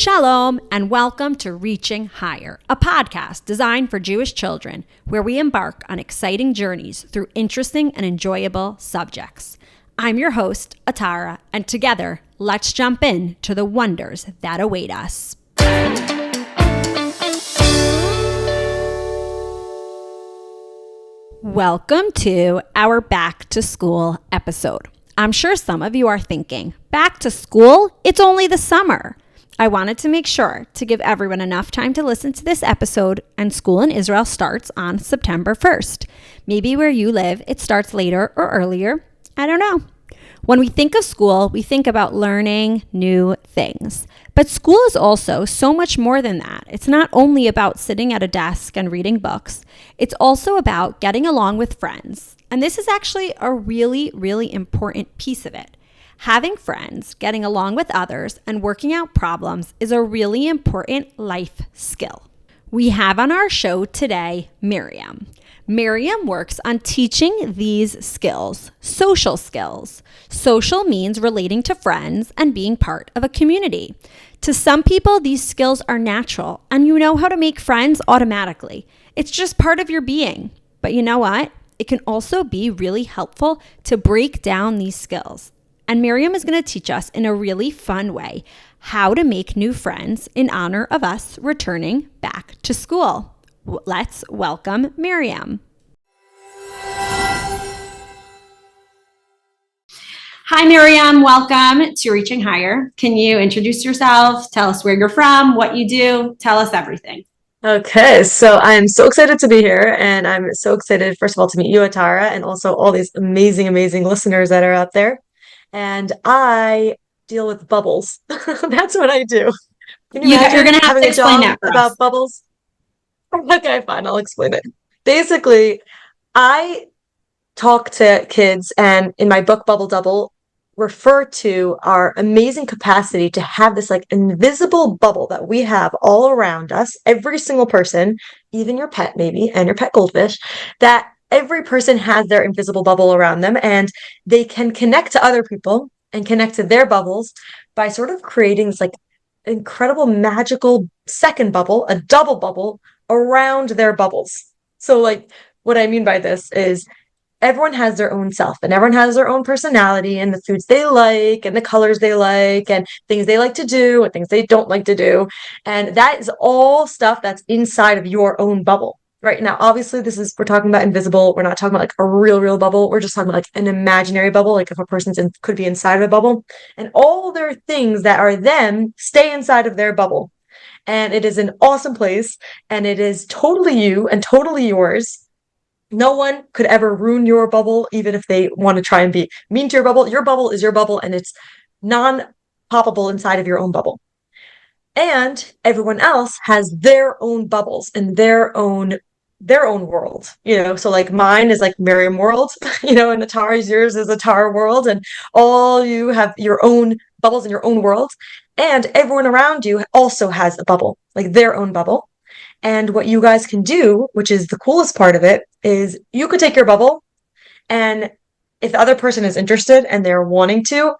Shalom and welcome to Reaching Higher, a podcast designed for Jewish children where we embark on exciting journeys through interesting and enjoyable subjects. I'm your host, Atara, and together, let's jump in to the wonders that await us. Welcome to our Back to School episode. I'm sure some of you are thinking, back to school? It's only the summer. I wanted to make sure to give everyone enough time to listen to this episode, and school in Israel starts on September 1st. Maybe where you live, it starts later or earlier. I don't know. When we think of school, we think about learning new things. But school is also so much more than that. It's not only about sitting at a desk and reading books. It's also about getting along with friends. And this is actually a really, really important piece of it. Having friends, getting along with others, and working out problems is a really important life skill. We have on our show today, Miriam. Miriam works on teaching these skills, social skills. Social means relating to friends and being part of a community. To some people, these skills are natural, and you know how to make friends automatically. It's just part of your being. But you know what? It can also be really helpful to break down these skills. And Miriam is going to teach us in a really fun way how to make new friends in honor of us returning back to school. Let's welcome Miriam. Hi, Miriam. Welcome to Reaching Higher. Can you introduce yourself? Tell us where you're from, what you do. Tell us everything. Okay, so I'm so excited to be here, and I'm so excited, first of all, to meet you, Atara, and also all these amazing, amazing listeners that are out there. And I deal with bubbles. That's what I do. Can you imagine You're going to have having to a explain job that for about us. bubbles? Okay, fine, I'll explain it. Basically, I talk to kids, and in my book, Bubble Double, refer to our amazing capacity to have this like invisible bubble that we have all around us, every single person, even your pet maybe, and your pet goldfish, that every person has their invisible bubble around them, and they can connect to other people and connect to their bubbles by sort of creating this like incredible magical second bubble, a double bubble around their bubbles. So like what I mean by this is everyone has their own self and everyone has their own personality and the foods they like and the colors they like and things they like to do and things they don't like to do. And that is all stuff that's inside of your own bubble. Right now, obviously, we're talking about invisible. We're not talking about like a real bubble. We're just talking about like an imaginary bubble, like if a could be inside of a bubble. And all their things that are them stay inside of their bubble. And it is an awesome place. And it is totally you and totally yours. No one could ever ruin your bubble, even if they want to try and be mean to your bubble. Your bubble is your bubble, and it's non-poppable inside of your own bubble. And everyone else has their own bubbles and their own world, so like mine is like Miriam world, and Atara's, yours is Atara world, and all you have your own bubbles in your own world, and everyone around you also has a bubble, like their own bubble. And what you guys can do, which is the coolest part of it, is you could take your bubble, and if the other person is interested and they're wanting to,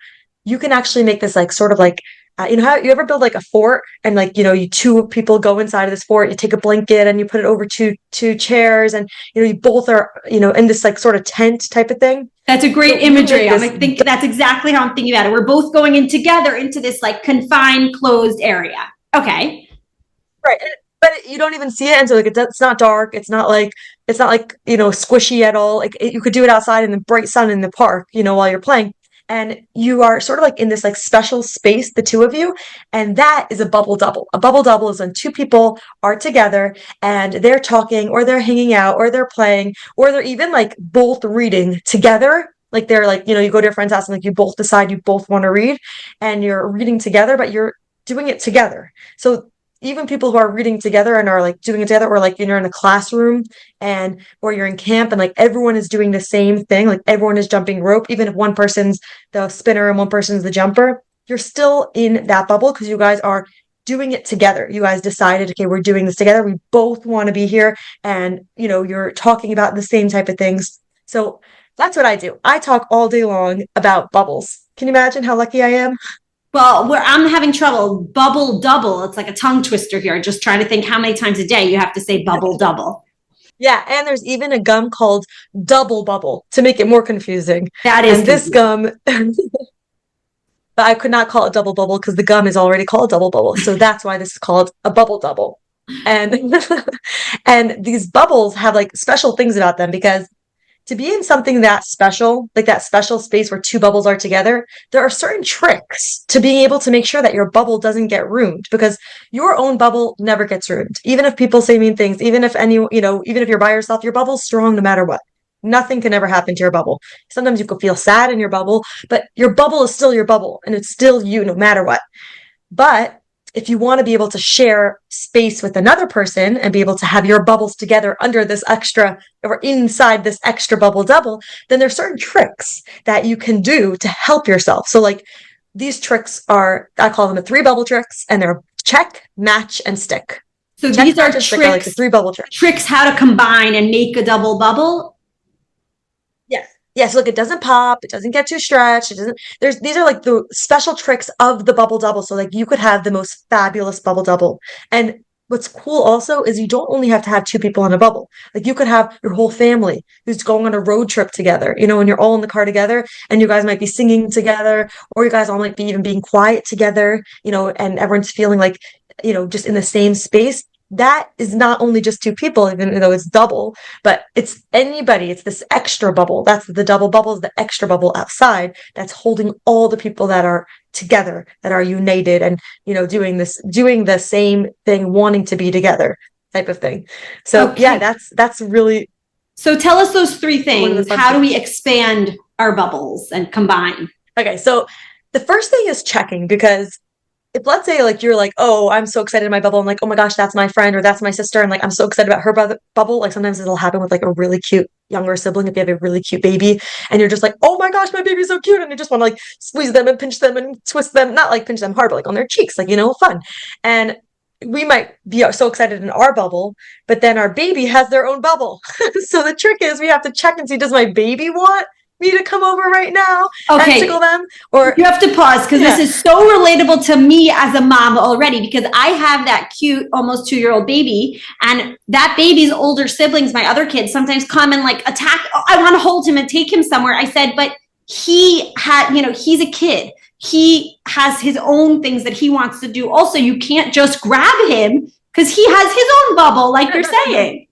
you can actually make this like sort of like how you ever build like a fort, and like you two people go inside of this fort, you take a blanket and you put it over two chairs, and you both are in this like sort of tent type of thing. That's a great imagery. I think that's exactly how I'm thinking about it. We're both going in together into this like confined, closed area. Okay. Right. But you don't even see it until like it's not dark. It's not like squishy at all. Like you could do it outside in the bright sun in the park, while you're playing. And you are sort of like in this like special space, the two of you, and that is a bubble double. A bubble double is when two people are together and they're talking or they're hanging out or they're playing or they're even like both reading together. Like they're like, you go to your friend's house and like you both decide you both want to read and you're reading together, but you're doing it together. So even people who are reading together and are like doing it together, or like you're in a classroom or you're in camp and like everyone is doing the same thing, like everyone is jumping rope, even if one person's the spinner and one person's the jumper, you're still in that bubble because you guys are doing it together. You guys decided, okay, we're doing this together. We both want to be here, and you're talking about the same type of things. So that's what I do. I talk all day long about bubbles. Can you imagine how lucky I am? Well, where I'm having trouble, bubble double. It's like a tongue twister here. Just trying to think how many times a day you have to say bubble double. Yeah, and there's even a gum called Double Bubble to make it more confusing. That is And this confusing. gum, but I could not call it Double Bubble because the gum is already called Double Bubble. So that's why this is called a Bubble Double. And and these bubbles have like special things about them because to be in something that special, like that special space where two bubbles are together, there are certain tricks to being able to make sure that your bubble doesn't get ruined because your own bubble never gets ruined. Even if people say mean things, even if even if you're by yourself, your bubble's strong no matter what. Nothing can ever happen to your bubble. Sometimes you could feel sad in your bubble, but your bubble is still your bubble and it's still you no matter what. But if you want to be able to share space with another person and be able to have your bubbles together under this extra or inside this extra bubble double, then there's certain tricks that you can do to help yourself. So like these tricks are, I call them the three bubble tricks, and they're check, match, and stick. So Check, these are match, and stick are like the three bubble tricks. tricks how to combine and make a double bubble. Yes. Yes, look, it doesn't pop, it doesn't get too stretched, it doesn't these are like the special tricks of the bubble double. So like you could have the most fabulous bubble double. And what's cool also is you don't only have to have two people in a bubble. Like you could have your whole family who's going on a road trip together, and you're all in the car together and you guys might be singing together, or you guys all might be even being quiet together, and everyone's feeling like, just in the same space. That is not only just two people, even though it's double, but it's anybody. It's this extra bubble. That's the double bubble, is the extra bubble outside that's holding all the people that are together, that are united and, doing the same thing, wanting to be together type of thing. So yeah, Okay. that's really So tell us those three one of the things. fun How do things. we expand our bubbles and combine? Okay, so the first thing is checking because if let's say like you're like, oh, I'm so excited in my bubble, I'm like, oh my gosh, that's my friend or that's my sister, and like I'm so excited about her bubble. Like sometimes it'll happen with like a really cute younger sibling if you have a really cute baby, and you're just like, oh my gosh, my baby's so cute, and you just want to like squeeze them and pinch them and twist them, not like pinch them hard, but like on their cheeks, like fun. And we might be so excited in our bubble, but then our baby has their own bubble. So the trick is we have to check and see, does my baby want me to come over right now and tickle Okay, them? Or you have to pause because this yeah. is so relatable to me as a mom already because I have that cute almost 2 year old baby and that baby's older siblings, my other kids sometimes come and like attack. Oh, I want to hold him and take him somewhere. I said, but he's a kid. He has his own things that he wants to do. Also, you can't just grab him because he has his own bubble, like you're saying.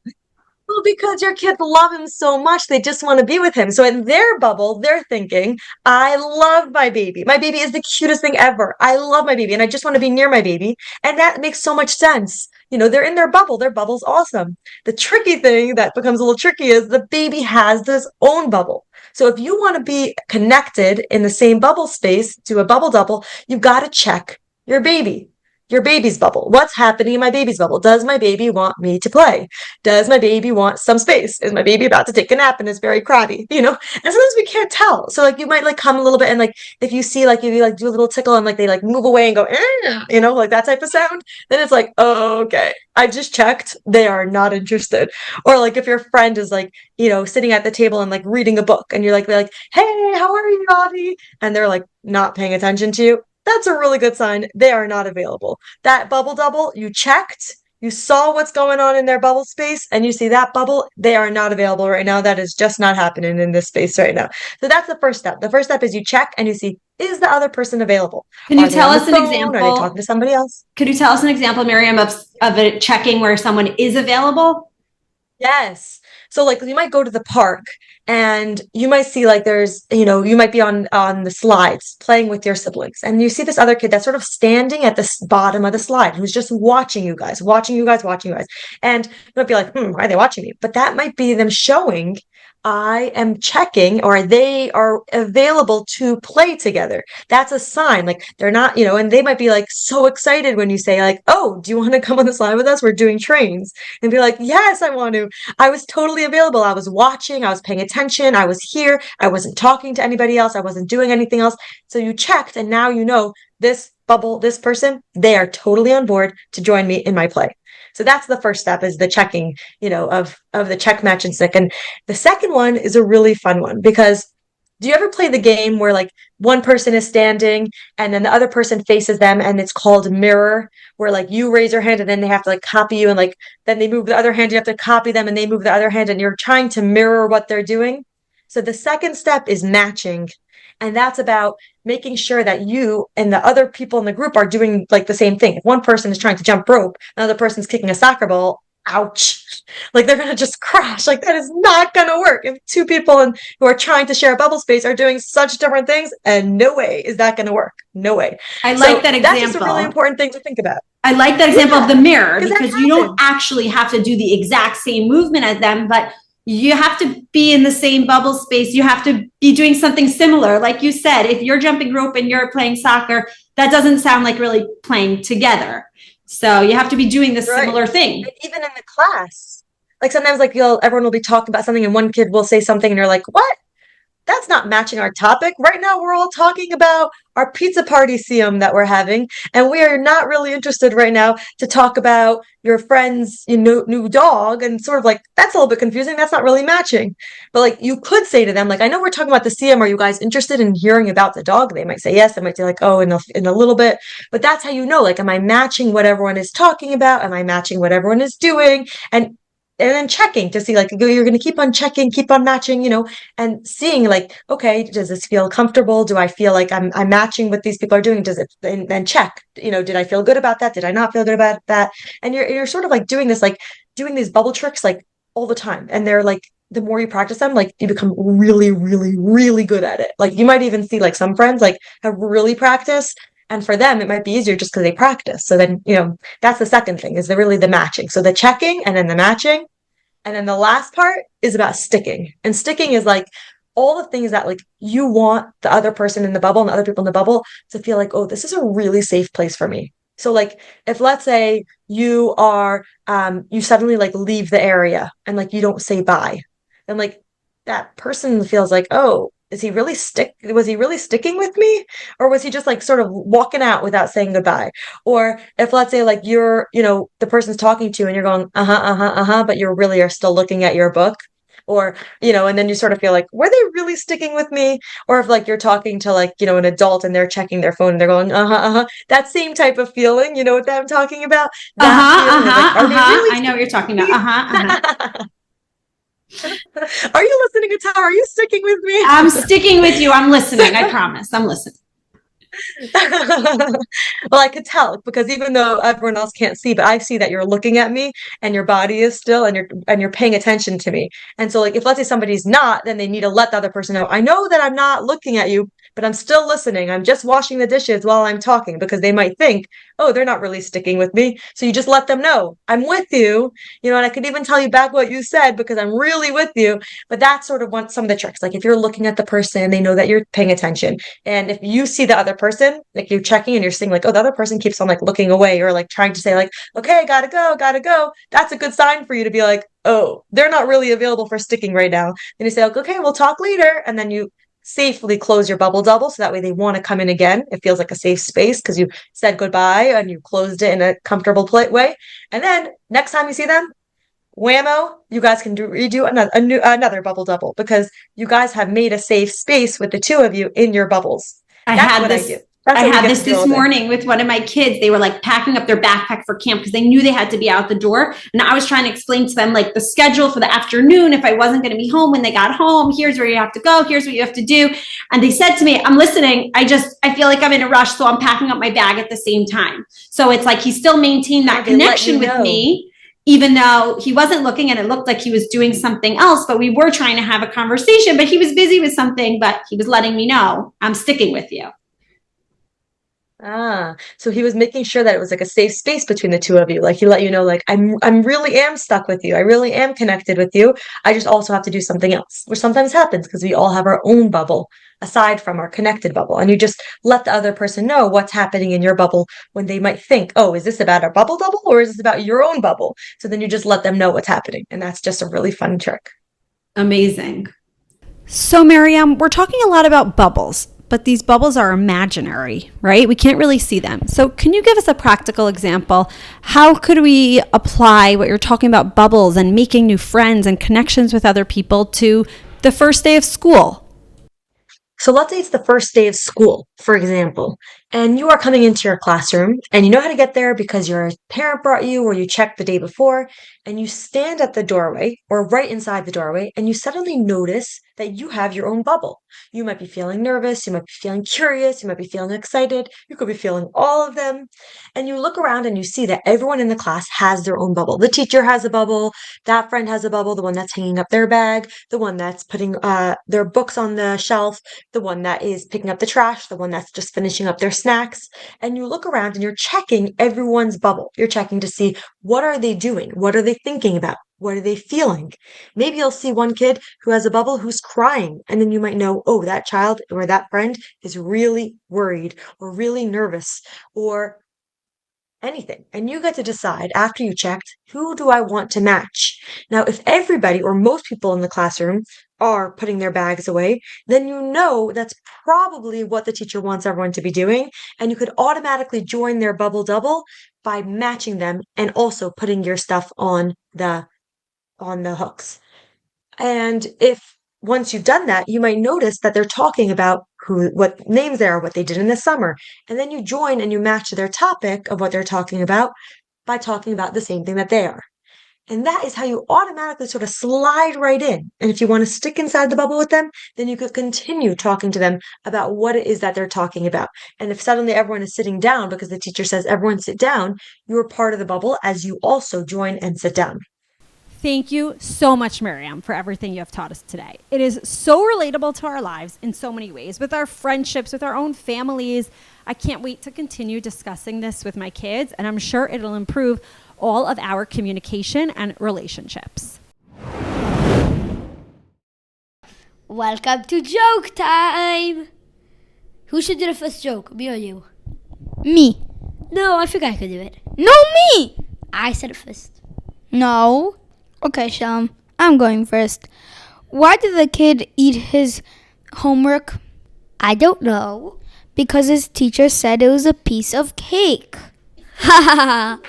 Well, because your kids love him so much, they just want to be with him. So in their bubble, they're thinking, I love my baby. My baby is the cutest thing ever. I love my baby and I just want to be near my baby. And that makes so much sense. They're in their bubble. Their bubble's awesome. The tricky thing that becomes a little tricky is the baby has this own bubble. So if you want to be connected in the same bubble space to a bubble double, you've got to check your baby. Your baby's bubble. What's happening in my baby's bubble? Does my baby want me to play? Does my baby want some space? Is my baby about to take a nap and is very crabby? And sometimes we can't tell. So like you might like come a little bit and like if you see like if you like do a little tickle and like they like move away and go, like that type of sound, then it's like, oh, okay. I just checked. They are not interested. Or like if your friend is like, sitting at the table and like reading a book and they're like, hey, how are you, Avi? And they're like not paying attention to you. That's a really good sign. They are not available. That bubble double, you checked, you saw what's going on in their bubble space, and you see that bubble, they are not available right now. That is just not happening in this space right now. So that's the first step. The first step is you check and you see, is the other person available? Can you Are they tell on the us an phone? Are they talking example? to somebody else? Could you tell us an example, Miriam, of it checking where someone is available? Yes. So like you might go to the park and you might see like you might be on the slides playing with your siblings and you see this other kid that's sort of standing at the bottom of the slide who's just watching you guys, watching you guys, watching you guys. And you might be like, why are they watching me? But that might be them showing I am checking or they are available to play together. That's a sign. Like they're not, and they might be like so excited when you say like, oh, do you want to come on the slide with us? We're doing trains. And be like, yes, I want to. I was totally available. I was watching, I was paying attention, I was here, I wasn't talking to anybody else, I wasn't doing anything else. So you checked, and now this bubble, this person, they are totally on board to join me in my play. So that's the first step is the checking, of the check, match, and stick. And the second one is a really fun one because do you ever play the game where like one person is standing and then the other person faces them and it's called mirror, where like you raise your hand and then they have to like copy you and like then they move the other hand, you have to copy them and they move the other hand and you're trying to mirror what they're doing. So the second step is matching. And that's about making sure that you and the other people in the group are doing like the same thing. If one person is trying to jump rope, another person's kicking a soccer ball, ouch. Like they're gonna just crash. Like that is not gonna work. If two people who are trying to share a bubble space are doing such different things, and no way is that gonna work. No way. I like So that that's just a really example. important thing to think about. I like that example of the mirror Because that because you don't happens. actually have to do the exact same movement as them, but you have to be in the same bubble space. You have to be doing something similar. Like you said, if you're jumping rope and you're playing soccer, that doesn't sound like really playing together. So you have to be doing this Right. similar thing. And even in the class, like sometimes like you'll everyone will be talking about something and one kid will say something and you're like, what? That's not matching our topic. Right now, we're all talking about our pizza party CM that we're having, and we are not really interested right now to talk about your friend's new dog. And sort of like that's a little bit confusing. That's not really matching. But like you could say to them, like, I know we're talking about the CM. Are you guys interested in hearing about the dog? They might say yes. They might say like, oh, in a little bit. But that's how you know, like, am I matching what everyone is talking about? Am I matching what everyone is doing? And then checking to see like you're going to keep on checking, keep on matching, and seeing like, okay, does this feel comfortable? Do I feel like I'm matching what these people are doing? Does it? And then check, did I feel good about that? Did I not feel good about that? And you're sort of like doing this, like doing these bubble tricks like all the time, and they're like the more you practice them, like you become really, really, really good at it. Like you might even see like some friends like have really practiced. And for them, it might be easier just because they practice. So then, that's the second thing is really the matching. So the checking and then the matching. And then the last part is about sticking. And sticking is like all the things that like you want the other person in the bubble and the other people in the bubble to feel like, oh, this is a really safe place for me. So like if let's say you suddenly like leave the area and like you don't say bye, and like that person feels like, oh, was he really sticking with me? Or was he just like sort of walking out without saying goodbye? Or if let's say like the person's talking to you and you're going, uh-huh, uh-huh, uh-huh, but you really are still looking at your book. Or, and then you sort of feel like, were they really sticking with me? Or if like you're talking to like, an adult and they're checking their phone and they're going, uh-huh, uh-huh. That same type of feeling, you know what I'm talking about? Uh That huh. Uh feeling of like, huh. are Uh they huh. really I know what you're talking about. sticking Uh huh. Uh huh. with me? Are you listening to Tara? Are you sticking with me? I'm sticking with you. I'm listening. I promise. I'm listening. Well, I could tell because even though everyone else can't see, but I see that you're looking at me and your body is still and you're paying attention to me. And so like if let's say somebody's not, then they need to let the other person know, I know that I'm not looking at you, but I'm still listening. I'm just washing the dishes while I'm talking because they might think, oh, they're not really sticking with me. So you just let them know, I'm with you, and I could even tell you back what you said because I'm really with you. But that's sort of some of the tricks. Like if you're looking at the person, they know that you're paying attention. And if you see the other person, like you're checking and you're seeing like, oh, the other person keeps on like looking away or like trying to say like, okay, gotta go, gotta go. That's a good sign for you to be like, oh, they're not really available for sticking right now. And you say, okay, we'll talk later. And then you safely close your bubble double so that way they want to come in again. It feels like a safe space because you said goodbye and you closed it in a comfortable way. And then next time you see them, whammo, you guys can redo another bubble double because you guys have made a safe space with the two of you in your bubbles. I That's had what I this do. That's I what we had get this to do all day. morning with one of my kids. They were like packing up their backpack for camp because they knew they had to be out the door. And I was trying to explain to them like the schedule for the afternoon. If I wasn't going to be home when they got home, here's where you have to go. Here's what you have to do. And they said to me, I'm listening. I feel like I'm in a rush. So I'm packing up my bag at the same time. So it's like he still maintained that connection with me, even though he wasn't looking and it looked like he was doing something else, but we were trying to have a conversation, but he was busy with something, but he was letting me know I'm sticking with you. So he was making sure that it was like a safe space between the two of you. Like he let you know, like I'm really am stuck with you. I really am connected with you. I just also have to do something else, which sometimes happens because we all have our own bubble aside from our connected bubble. And you just let the other person know what's happening in your bubble when they might think, oh, is this about our bubble double or is this about your own bubble? So then you just let them know what's happening. And that's just a really fun trick. Amazing. So, Miriam, we're talking a lot about bubbles, but these bubbles are imaginary, right? We can't really see them. So, can you give us a practical example? How could we apply what you're talking about, bubbles and making new friends and connections with other people, to the first day of school? So let's say it's the first day of school, for example, and you are coming into your classroom and you know how to get there because your parent brought you or you checked the day before, and you stand at the doorway or right inside the doorway and you suddenly notice that you have your own bubble. You might be feeling nervous, you might be feeling curious, you might be feeling excited, you could be feeling all of them. And you look around and you see that everyone in the class has their own bubble. The teacher has a bubble, that friend has a bubble, the one that's hanging up their bag, the one that's putting their books on the shelf, the one that is picking up the trash, the one that's just finishing up their snacks. And you look around and you're checking everyone's bubble. You're checking to see what are they doing? What are they thinking about? What are they feeling? Maybe you'll see one kid who has a bubble who's crying, and then you might know, oh, that child or that friend is really worried or really nervous or anything. And you get to decide after you checked, who do I want to match? Now, if everybody or most people in the classroom are putting their bags away, then you know that's probably what the teacher wants everyone to be doing. And you could automatically join their bubble double by matching them and also putting your stuff on the hooks. And if once you've done that, you might notice that they're talking about what names they are, what they did in the summer. And then you join and you match their topic of what they're talking about by talking about the same thing that they are. And that is how you automatically sort of slide right in. And if you want to stick inside the bubble with them, then you could continue talking to them about what it is that they're talking about. And if suddenly everyone is sitting down because the teacher says everyone sit down, you're part of the bubble as you also join and sit down. Thank you so much, Miriam, for everything you have taught us today. It is so relatable to our lives in so many ways, with our friendships, with our own families. I can't wait to continue discussing this with my kids, and I'm sure it'll improve all of our communication and relationships. Welcome to joke time! Who should do the first joke, me or you? Me. No, I think I could do it. No, me. I said it first. No. Okay, Shalom. I'm going first. Why did the kid eat his homework? I don't know. Because his teacher said it was a piece of cake. Ha ha ha!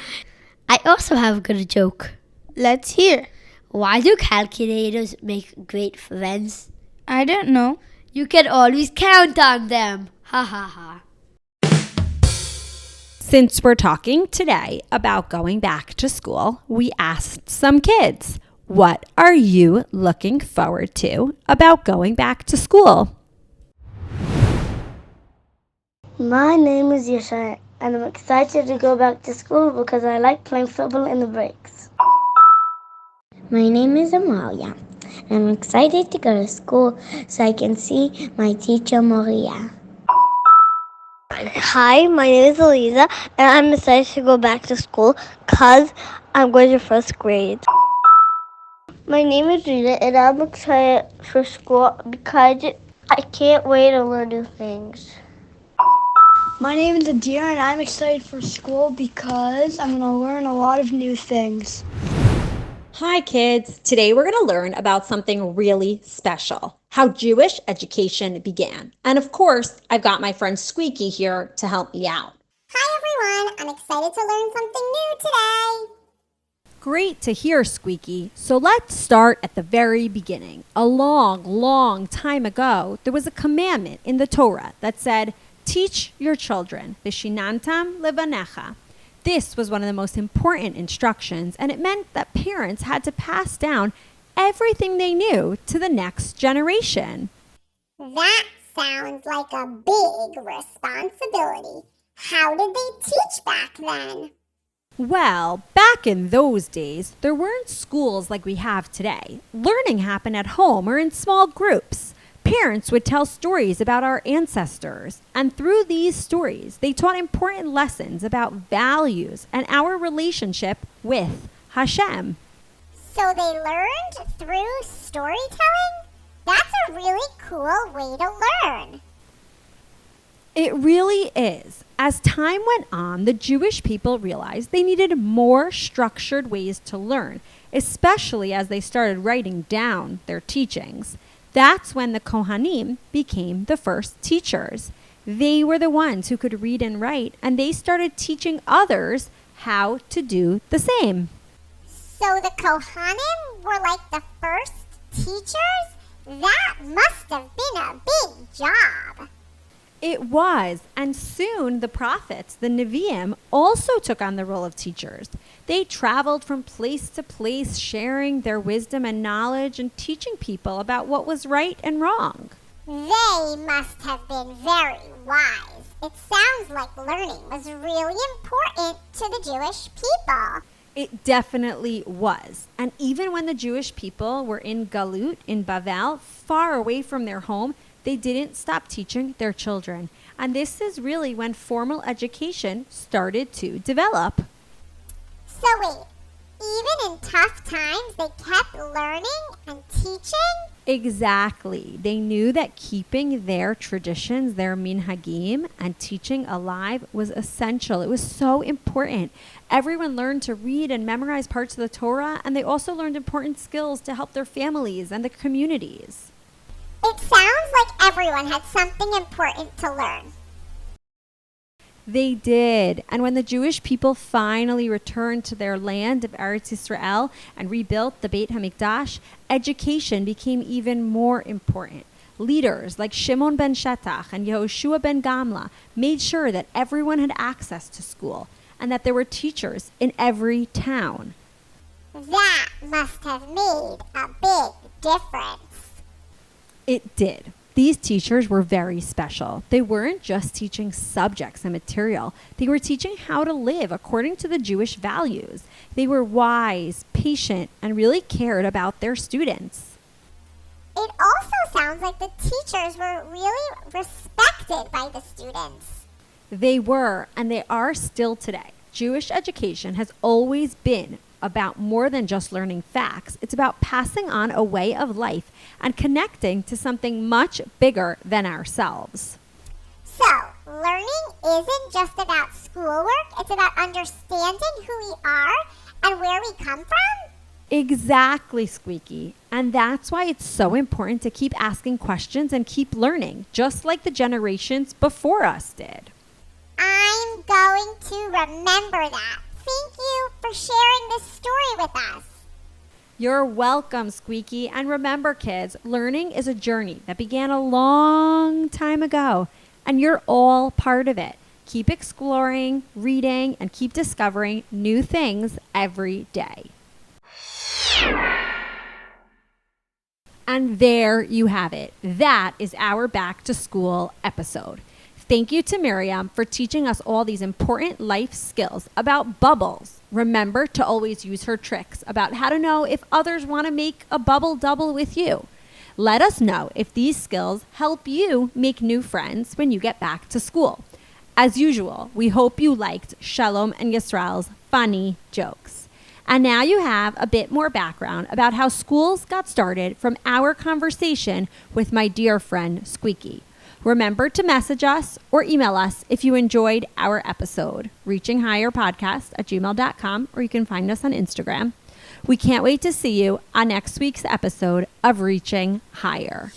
I also have a good joke. Let's hear. Why do calculators make great friends? I don't know. You can always count on them. Ha ha ha. Since we're talking today about going back to school, we asked some kids, what are you looking forward to about going back to school? My name is Yeshaya, and I'm excited to go back to school because I like playing football in the breaks. My name is Amalia, and I'm excited to go to school so I can see my teacher Maria. Hi, my name is Eliza, and I'm excited to go back to school because I'm going to first grade. My name is Rita, and I'm excited for school because I can't wait to learn new things. My name is Adir, and I'm excited for school because I'm going to learn a lot of new things. Hi kids, today we're going to learn about something really special, how Jewish education began. And of course, I've got my friend Squeaky here to help me out. Hi everyone, I'm excited to learn something new today. Great to hear, Squeaky. So let's start at the very beginning. A long, long time ago, there was a commandment in the Torah that said, teach your children, Vishinantam levanecha. This was one of the most important instructions, and it meant that parents had to pass down everything they knew to the next generation. That sounds like a big responsibility. How did they teach back then? Well, back in those days, there weren't schools like we have today. Learning happened at home or in small groups. Parents would tell stories about our ancestors, and through these stories, they taught important lessons about values and our relationship with Hashem. So they learned through storytelling? That's a really cool way to learn. It really is. As time went on, the Jewish people realized they needed more structured ways to learn, especially as they started writing down their teachings. That's when the Kohanim became the first teachers. They were the ones who could read and write, and they started teaching others how to do the same. So the Kohanim were like the first teachers? That must have been a big job. It was, and soon the prophets, the Nevi'im, also took on the role of teachers. They traveled from place to place, sharing their wisdom and knowledge and teaching people about what was right and wrong. They must have been very wise. It sounds like learning was really important to the Jewish people. It definitely was. And even when the Jewish people were in Galut, in Bavel, far away from their home, they didn't stop teaching their children. And this is really when formal education started to develop. So wait, even in tough times, they kept learning and teaching? Exactly. They knew that keeping their traditions, their minhagim, and teaching alive was essential. It was so important. Everyone learned to read and memorize parts of the Torah, and they also learned important skills to help their families and the communities. It sounds like everyone had something important to learn. They did. And when the Jewish people finally returned to their land of Eretz Yisrael and rebuilt the Beit HaMikdash, education became even more important. Leaders like Shimon ben Shetach and Yehoshua ben Gamla made sure that everyone had access to school and that there were teachers in every town. That must have made a big difference. It did. These teachers were very special. They weren't just teaching subjects and material. They were teaching how to live according to the Jewish values. They were wise, patient, and really cared about their students. It also sounds like the teachers were really respected by the students. They were, and they are still today. Jewish education has always been about more than just learning facts. It's about passing on a way of life and connecting to something much bigger than ourselves. So, learning isn't just about schoolwork, it's about understanding who we are and where we come from? Exactly, Squeaky. And that's why it's so important to keep asking questions and keep learning, just like the generations before us did. I'm going to remember that. Thank you for sharing this story with us. You're welcome, Squeaky. And remember, kids, learning is a journey that began a long time ago, and you're all part of it. Keep exploring, reading, and keep discovering new things every day. And there you have it. That is our back to school episode. Thank you to Miriam for teaching us all these important life skills about bubbles. Remember to always use her tricks about how to know if others want to make a bubble double with you. Let us know if these skills help you make new friends when you get back to school. As usual, we hope you liked Shalom and Yisrael's funny jokes. And now you have a bit more background about how schools got started from our conversation with my dear friend Squeaky. Remember to message us or email us if you enjoyed our episode, reachinghigherpodcast@gmail.com, or you can find us on Instagram. We can't wait to see you on next week's episode of Reaching Higher.